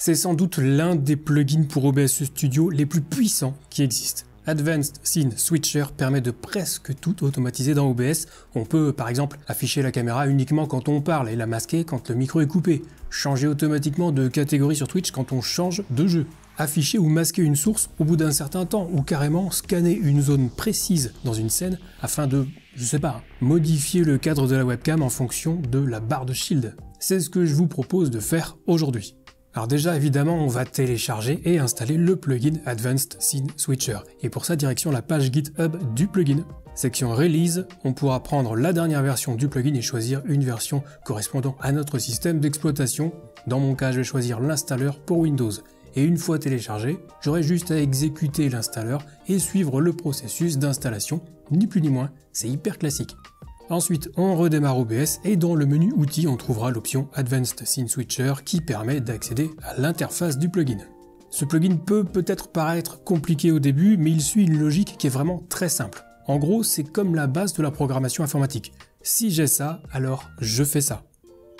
C'est sans doute l'un des plugins pour OBS Studio les plus puissants qui existent. Advanced Scene Switcher permet de presque tout automatiser dans OBS. On peut par exemple afficher la caméra uniquement quand on parle et la masquer quand le micro est coupé, changer automatiquement de catégorie sur Twitch quand on change de jeu, afficher ou masquer une source au bout d'un certain temps ou carrément scanner une zone précise dans une scène afin de, je sais pas, modifier le cadre de la webcam en fonction de la barre de shield. C'est ce que je vous propose de faire aujourd'hui. Alors déjà, évidemment, on va télécharger et installer le plugin Advanced Scene Switcher. Et pour ça, direction la page GitHub du plugin. Section Release, on pourra prendre la dernière version du plugin et choisir une version correspondant à notre système d'exploitation. Dans mon cas, je vais choisir l'installeur pour Windows. Et une fois téléchargé, j'aurai juste à exécuter l'installeur et suivre le processus d'installation, ni plus ni moins, c'est hyper classique. Ensuite, on redémarre OBS et dans le menu Outils, on trouvera l'option Advanced Scene Switcher qui permet d'accéder à l'interface du plugin. Ce plugin peut peut-être paraître compliqué au début, mais il suit une logique qui est vraiment très simple. En gros, c'est comme la base de la programmation informatique. Si j'ai ça, alors je fais ça.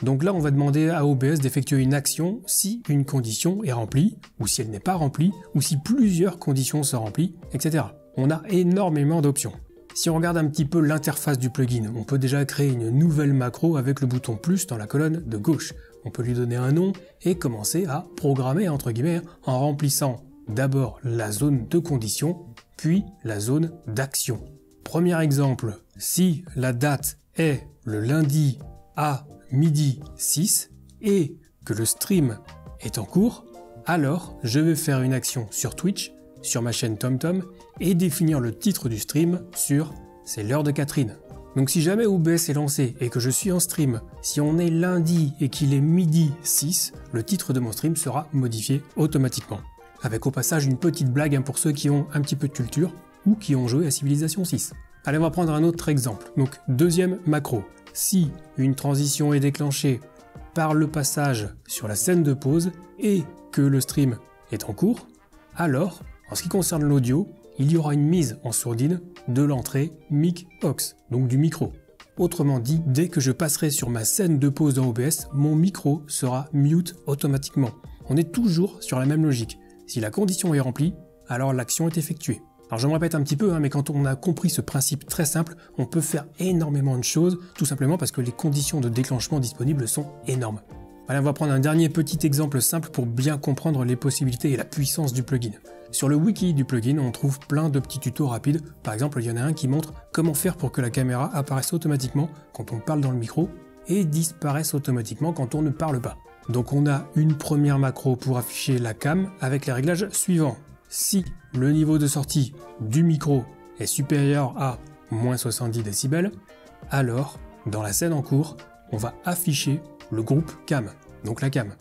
Donc là, on va demander à OBS d'effectuer une action si une condition est remplie, ou si elle n'est pas remplie, ou si plusieurs conditions sont remplies, etc. On a énormément d'options. Si on regarde un petit peu l'interface du plugin, on peut déjà créer une nouvelle macro avec le bouton plus dans la colonne de gauche. On peut lui donner un nom et commencer à programmer entre guillemets en remplissant d'abord la zone de condition, puis la zone d'action. Premier exemple, si la date est le lundi à midi 6 et que le stream est en cours, alors je vais faire une action sur Twitch, sur ma chaîne TomTom, et définir le titre du stream sur « C'est l'heure de Catherine ». Donc si jamais OBS est lancé et que je suis en stream, si on est lundi et qu'il est midi 6, le titre de mon stream sera modifié automatiquement. Avec au passage une petite blague pour ceux qui ont un petit peu de culture ou qui ont joué à Civilization 6. Allez, on va prendre un autre exemple. Donc deuxième macro. Si une transition est déclenchée par le passage sur la scène de pause et que le stream est en cours, alors, en ce qui concerne l'audio, il y aura une mise en sourdine de l'entrée mic-aux, donc du micro. Autrement dit, dès que je passerai sur ma scène de pause dans OBS, mon micro sera mute automatiquement. On est toujours sur la même logique. Si la condition est remplie, alors l'action est effectuée. Alors je me répète un petit peu, mais quand on a compris ce principe très simple, on peut faire énormément de choses, tout simplement parce que les conditions de déclenchement disponibles sont énormes. Allez, on va prendre un dernier petit exemple simple pour bien comprendre les possibilités et la puissance du plugin. Sur le wiki du plugin, on trouve plein de petits tutos rapides. Par exemple, il y en a un qui montre comment faire pour que la caméra apparaisse automatiquement quand on parle dans le micro et disparaisse automatiquement quand on ne parle pas. Donc on a une première macro pour afficher la cam avec les réglages suivants. Si le niveau de sortie du micro est supérieur à moins 70 décibels, alors dans la scène en cours, on va afficher le groupe cam, donc la cam.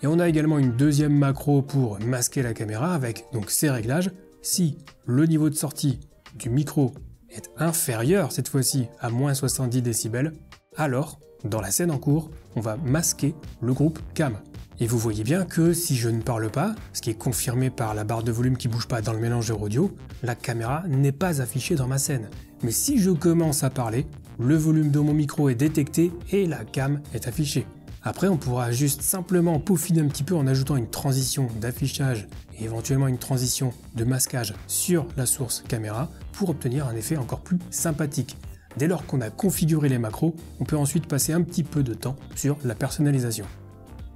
Et on a également une deuxième macro pour masquer la caméra avec donc ces réglages. Si le niveau de sortie du micro est inférieur cette fois-ci à moins 70 décibels, alors dans la scène en cours, on va masquer le groupe cam. Et vous voyez bien que si je ne parle pas, ce qui est confirmé par la barre de volume qui bouge pas dans le mélangeur audio, la caméra n'est pas affichée dans ma scène. Mais si je commence à parler, le volume de mon micro est détecté et la cam est affichée. Après, on pourra juste simplement peaufiner un petit peu en ajoutant une transition d'affichage et éventuellement une transition de masquage sur la source caméra pour obtenir un effet encore plus sympathique. Dès lors qu'on a configuré les macros, on peut ensuite passer un petit peu de temps sur la personnalisation.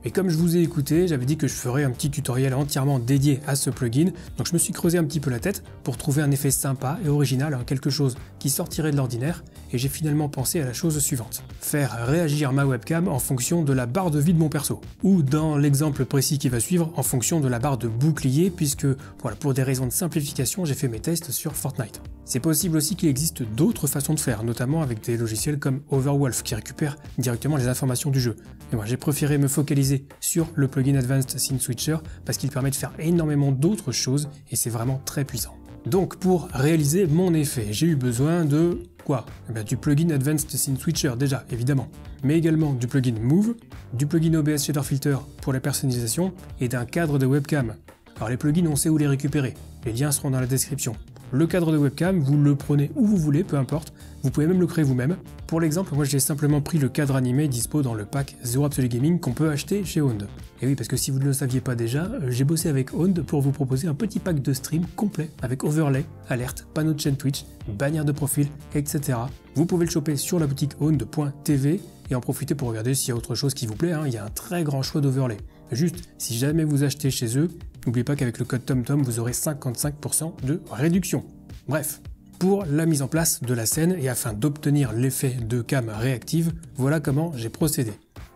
Et comme je vous ai écouté, j'avais dit que je ferais un petit tutoriel entièrement dédié à ce plugin, donc je me suis creusé un petit peu la tête pour trouver un effet sympa et original, quelque chose qui sortirait de l'ordinaire, et j'ai finalement pensé à la chose suivante. Faire réagir ma webcam en fonction de la barre de vie de mon perso, ou dans l'exemple précis qui va suivre, en fonction de la barre de bouclier, puisque voilà, pour des raisons de simplification, j'ai fait mes tests sur Fortnite. C'est possible aussi qu'il existe d'autres façons de faire, notamment avec des logiciels comme Overwolf qui récupèrent directement les informations du jeu. Et moi j'ai préféré me focaliser sur le plugin Advanced Scene Switcher parce qu'il permet de faire énormément d'autres choses et c'est vraiment très puissant. Donc pour réaliser mon effet, j'ai eu besoin de quoi? Du plugin Advanced Scene Switcher déjà, évidemment, mais également du plugin Move, du plugin OBS Shader Filter pour la personnalisation et d'un cadre de webcam. Alors les plugins, on sait où les récupérer, les liens seront dans la description. Le cadre de webcam, vous le prenez où vous voulez, peu importe, Vous pouvez même le créer vous-même. Pour l'exemple, moi j'ai simplement pris le cadre animé dispo dans le pack Zero Absolute Gaming qu'on peut acheter chez Owned. Et oui, parce que si vous ne le saviez pas déjà, j'ai bossé avec Owned pour vous proposer un petit pack de stream complet avec overlay, alerte, panneau de chaîne Twitch, bannière de profil, etc. Vous pouvez le choper sur la boutique owned.tv et en profiter pour regarder s'il y a autre chose qui vous plaît, hein. Il y a un très grand choix d'overlay. Juste, si jamais vous achetez chez eux, n'oubliez pas qu'avec le code TomTom, vous aurez 55% de réduction. Bref. Pour la mise en place de la scène et afin d'obtenir l'effet de cam réactive, voilà comment j'ai procédé.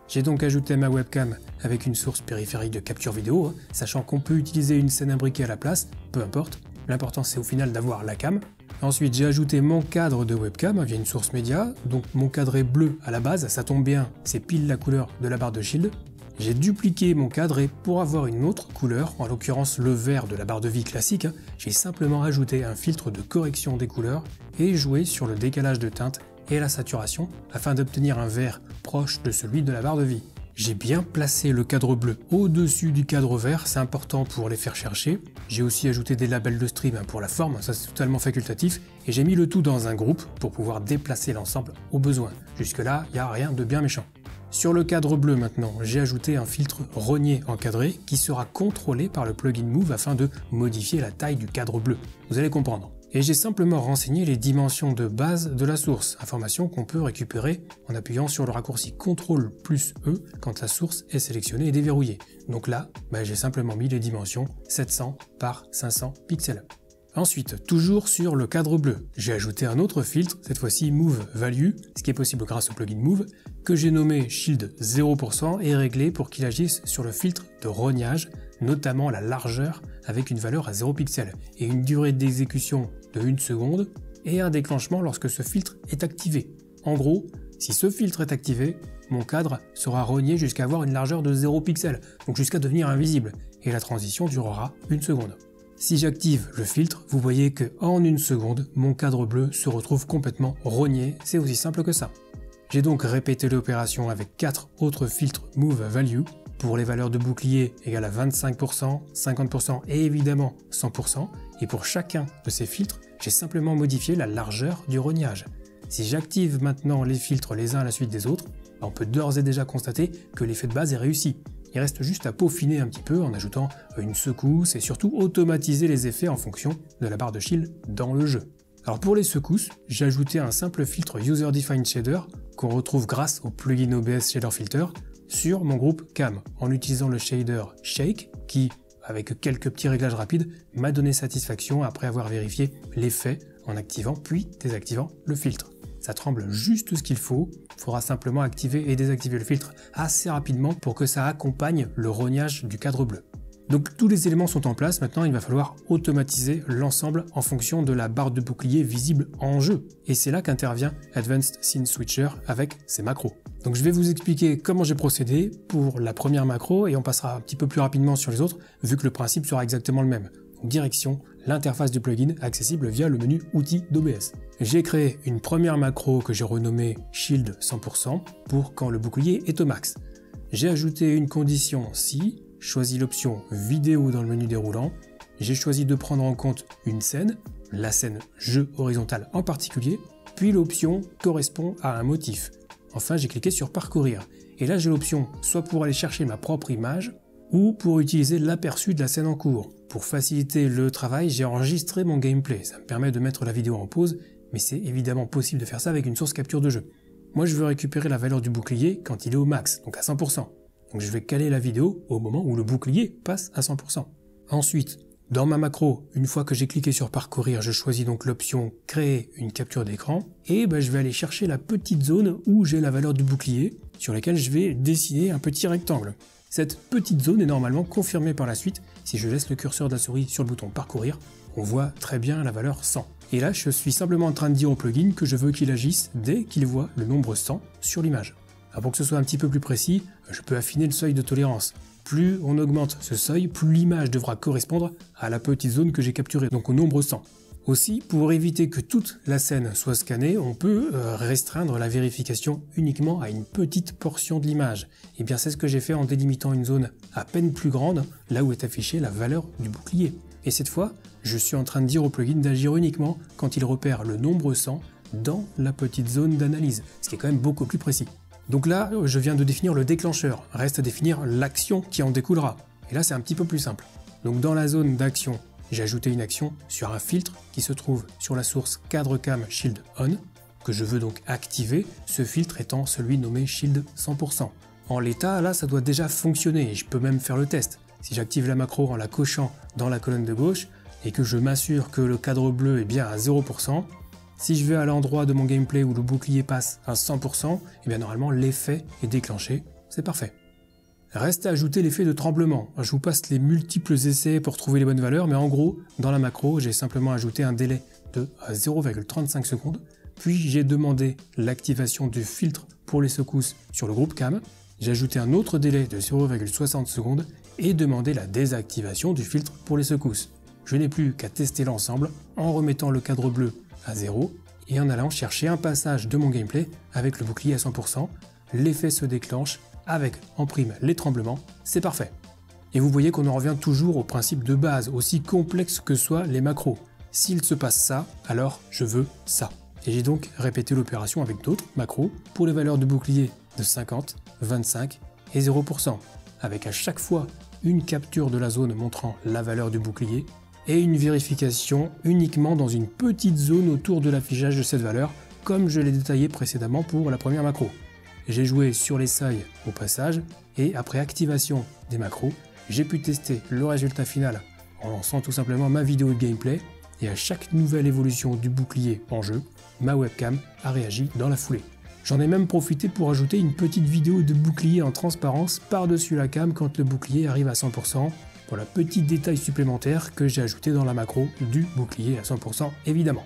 J'ai donc ajouté ma webcam avec une source périphérique de capture vidéo, sachant qu'on peut utiliser une scène imbriquée à la place, peu importe, l'important c'est au final d'avoir la cam. Ensuite j'ai ajouté mon cadre de webcam via une source média, donc mon cadre est bleu à la base, ça tombe bien, c'est pile la couleur de la barre de shield. J'ai dupliqué mon cadre et pour avoir une autre couleur, en l'occurrence le vert de la barre de vie classique, j'ai simplement ajouté un filtre de correction des couleurs et joué sur le décalage de teinte et la saturation afin d'obtenir un vert proche de celui de la barre de vie. J'ai bien placé le cadre bleu au-dessus du cadre vert, c'est important pour les faire chercher. J'ai aussi ajouté des labels de stream pour la forme, ça c'est totalement facultatif, et j'ai mis le tout dans un groupe pour pouvoir déplacer l'ensemble au besoin. Jusque là, il n'y a rien de bien méchant. Sur le cadre bleu maintenant, j'ai ajouté un filtre rogné encadré qui sera contrôlé par le plugin Move afin de modifier la taille du cadre bleu. Vous allez comprendre. Et j'ai simplement renseigné les dimensions de base de la source, information qu'on peut récupérer en appuyant sur le raccourci CTRL plus E quand la source est sélectionnée et déverrouillée. Donc là, j'ai simplement mis les dimensions 700 par 500 pixels. Ensuite, toujours sur le cadre bleu, j'ai ajouté un autre filtre, cette fois-ci Move Value, ce qui est possible grâce au plugin Move, que j'ai nommé Shield 0% et réglé pour qu'il agisse sur le filtre de rognage, notamment la largeur avec une valeur à 0 pixels et une durée d'exécution de 1 seconde et un déclenchement lorsque ce filtre est activé. En gros, si ce filtre est activé, mon cadre sera rogné jusqu'à avoir une largeur de 0 pixels, donc jusqu'à devenir invisible, et la transition durera 1 seconde. Si j'active le filtre, vous voyez que en 1 seconde, mon cadre bleu se retrouve complètement rogné, c'est aussi simple que ça. J'ai donc répété l'opération avec 4 autres filtres Move Value pour les valeurs de bouclier égales à 25%, 50% et évidemment 100%, et pour chacun de ces filtres, j'ai simplement modifié la largeur du rognage. Si j'active maintenant les filtres les uns à la suite des autres, on peut d'ores et déjà constater que l'effet de base est réussi. Il reste juste à peaufiner un petit peu en ajoutant une secousse et surtout automatiser les effets en fonction de la barre de shield dans le jeu. Alors pour les secousses, j'ai ajouté un simple filtre User Defined Shader qu'on retrouve grâce au plugin OBS Shader Filter sur mon groupe Cam en utilisant le shader Shake qui, avec quelques petits réglages rapides, m'a donné satisfaction après avoir vérifié l'effet en activant puis désactivant le filtre. Ça tremble juste ce qu'il faut, il faudra simplement activer et désactiver le filtre assez rapidement pour que ça accompagne le rognage du cadre bleu. Donc tous les éléments sont en place, maintenant il va falloir automatiser l'ensemble en fonction de la barre de bouclier visible en jeu. Et c'est là qu'intervient Advanced Scene Switcher avec ses macros. Donc je vais vous expliquer comment j'ai procédé pour la première macro et on passera un petit peu plus rapidement sur les autres vu que le principe sera exactement le même. Direction l'interface du plugin accessible via le menu outils d'OBS. J'ai créé une première macro que j'ai renommée Shield 100% pour quand le bouclier est au max. J'ai ajouté une condition si, choisi l'option vidéo dans le menu déroulant, j'ai choisi de prendre en compte une scène, la scène jeu horizontale en particulier, puis l'option correspond à un motif. Enfin j'ai cliqué sur parcourir et là j'ai l'option soit pour aller chercher ma propre image ou pour utiliser l'aperçu de la scène en cours. Pour faciliter le travail, j'ai enregistré mon gameplay. Ça me permet de mettre la vidéo en pause, mais c'est évidemment possible de faire ça avec une source capture de jeu. Moi, je veux récupérer la valeur du bouclier quand il est au max, donc à 100%. Donc je vais caler la vidéo au moment où le bouclier passe à 100%. Ensuite, dans ma macro, une fois que j'ai cliqué sur parcourir, je choisis donc l'option créer une capture d'écran et je vais aller chercher la petite zone où j'ai la valeur du bouclier sur laquelle je vais dessiner un petit rectangle. Cette petite zone est normalement confirmée par la suite. Si je laisse le curseur de la souris sur le bouton parcourir, on voit très bien la valeur 100. Et là, je suis simplement en train de dire au plugin que je veux qu'il agisse dès qu'il voit le nombre 100 sur l'image. Alors pour que ce soit un petit peu plus précis, je peux affiner le seuil de tolérance. Plus on augmente ce seuil, plus l'image devra correspondre à la petite zone que j'ai capturée, donc au nombre 100. Aussi, pour éviter que toute la scène soit scannée, on peut restreindre la vérification uniquement à une petite portion de l'image. Et bien c'est ce que j'ai fait en délimitant une zone à peine plus grande, là où est affichée la valeur du bouclier. Et cette fois, je suis en train de dire au plugin d'agir uniquement quand il repère le nombre 100 dans la petite zone d'analyse, ce qui est quand même beaucoup plus précis. Donc là, je viens de définir le déclencheur, reste à définir l'action qui en découlera. Et là, c'est un petit peu plus simple. Donc dans la zone d'action, j'ai ajouté une action sur un filtre qui se trouve sur la source cadre cam Shield On, que je veux donc activer, ce filtre étant celui nommé Shield 100%. En l'état, là, ça doit déjà fonctionner et je peux même faire le test. Si j'active la macro en la cochant dans la colonne de gauche et que je m'assure que le cadre bleu est bien à 0%, si je vais à l'endroit de mon gameplay où le bouclier passe à 100%, et bien normalement l'effet est déclenché, c'est parfait. Reste à ajouter l'effet de tremblement. Je vous passe les multiples essais pour trouver les bonnes valeurs, mais en gros, dans la macro, j'ai simplement ajouté un délai de 0,35 secondes, puis j'ai demandé l'activation du filtre pour les secousses sur le groupe cam, j'ai ajouté un autre délai de 0,60 secondes et demandé la désactivation du filtre pour les secousses. Je n'ai plus qu'à tester l'ensemble en remettant le cadre bleu à 0 et en allant chercher un passage de mon gameplay avec le bouclier à 100%, l'effet se déclenche avec en prime les tremblements, c'est parfait. Et vous voyez qu'on en revient toujours au principe de base, aussi complexe que soient les macros. S'il se passe ça, alors je veux ça. Et j'ai donc répété l'opération avec d'autres macros pour les valeurs de bouclier de 50, 25 et 0%, avec à chaque fois une capture de la zone montrant la valeur du bouclier et une vérification uniquement dans une petite zone autour de l'affichage de cette valeur, comme je l'ai détaillé précédemment pour la première macro. J'ai joué sur les seuils au passage et après activation des macros, j'ai pu tester le résultat final en lançant tout simplement ma vidéo de gameplay et à chaque nouvelle évolution du bouclier en jeu, ma webcam a réagi dans la foulée. J'en ai même profité pour ajouter une petite vidéo de bouclier en transparence par-dessus la cam quand le bouclier arrive à 100%, pour la petite détail supplémentaire que j'ai ajouté dans la macro du bouclier à 100% évidemment.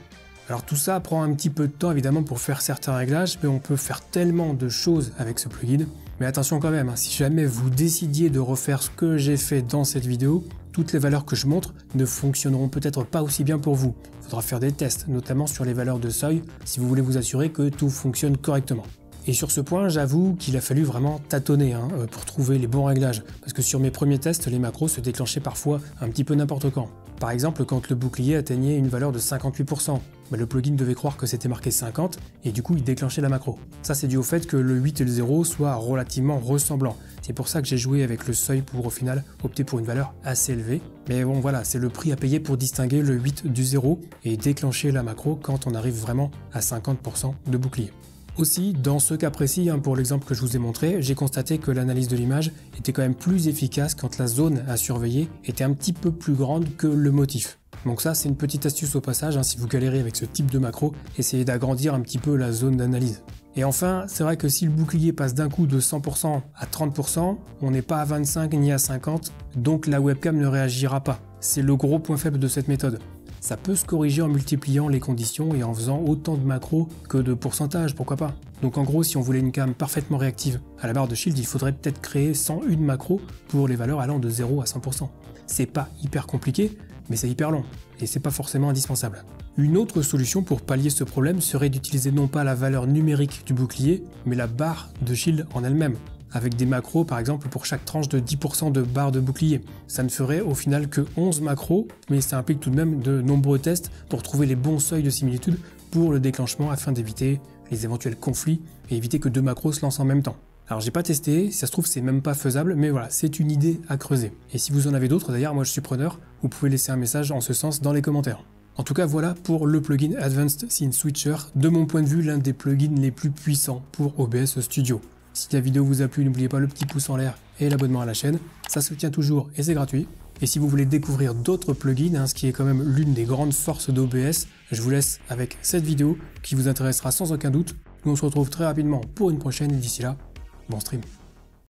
Alors tout ça prend un petit peu de temps évidemment pour faire certains réglages, mais on peut faire tellement de choses avec ce plugin. Mais attention quand même, si jamais vous décidiez de refaire ce que j'ai fait dans cette vidéo, toutes les valeurs que je montre ne fonctionneront peut-être pas aussi bien pour vous. Il faudra faire des tests, notamment sur les valeurs de seuil, si vous voulez vous assurer que tout fonctionne correctement. Et sur ce point, j'avoue qu'il a fallu vraiment tâtonner pour trouver les bons réglages, parce que sur mes premiers tests, les macros se déclenchaient parfois un petit peu n'importe quand. Par exemple, quand le bouclier atteignait une valeur de 58%, le plugin devait croire que c'était marqué 50 et du coup il déclenchait la macro. Ça c'est dû au fait que le 8 et le 0 soient relativement ressemblants. C'est pour ça que j'ai joué avec le seuil pour au final opter pour une valeur assez élevée. Mais bon voilà, c'est le prix à payer pour distinguer le 8 du 0 et déclencher la macro quand on arrive vraiment à 50% de bouclier. Aussi, dans ce cas précis, pour l'exemple que je vous ai montré, j'ai constaté que l'analyse de l'image était quand même plus efficace quand la zone à surveiller était un petit peu plus grande que le motif. Donc ça, c'est une petite astuce au passage, si vous galérez avec ce type de macro, essayez d'agrandir un petit peu la zone d'analyse. Et enfin, c'est vrai que si le bouclier passe d'un coup de 100% à 30%, on n'est pas à 25 ni à 50, donc la webcam ne réagira pas. C'est le gros point faible de cette méthode. Ça peut se corriger en multipliant les conditions et en faisant autant de macros que de pourcentage, pourquoi pas. Donc en gros, si on voulait une cam parfaitement réactive à la barre de Shield, il faudrait peut-être créer 101 macros pour les valeurs allant de 0 à 100%. C'est pas hyper compliqué, mais c'est hyper long, et c'est pas forcément indispensable. Une autre solution pour pallier ce problème serait d'utiliser non pas la valeur numérique du bouclier, mais la barre de Shield en elle-même, avec des macros par exemple pour chaque tranche de 10% de barre de bouclier. Ça ne ferait au final que 11 macros, mais ça implique tout de même de nombreux tests pour trouver les bons seuils de similitude pour le déclenchement afin d'éviter les éventuels conflits et éviter que deux macros se lancent en même temps. Alors j'ai pas testé, si ça se trouve c'est même pas faisable, mais voilà, c'est une idée à creuser. Et si vous en avez d'autres d'ailleurs, moi je suis preneur, vous pouvez laisser un message en ce sens dans les commentaires. En tout cas voilà pour le plugin Advanced Scene Switcher, de mon point de vue l'un des plugins les plus puissants pour OBS Studio. Si la vidéo vous a plu, n'oubliez pas le petit pouce en l'air et l'abonnement à la chaîne, ça se tient toujours et c'est gratuit. Et si vous voulez découvrir d'autres plugins, ce qui est quand même l'une des grandes forces d'OBS, je vous laisse avec cette vidéo qui vous intéressera sans aucun doute. Nous on se retrouve très rapidement pour une prochaine et d'ici là, bon stream.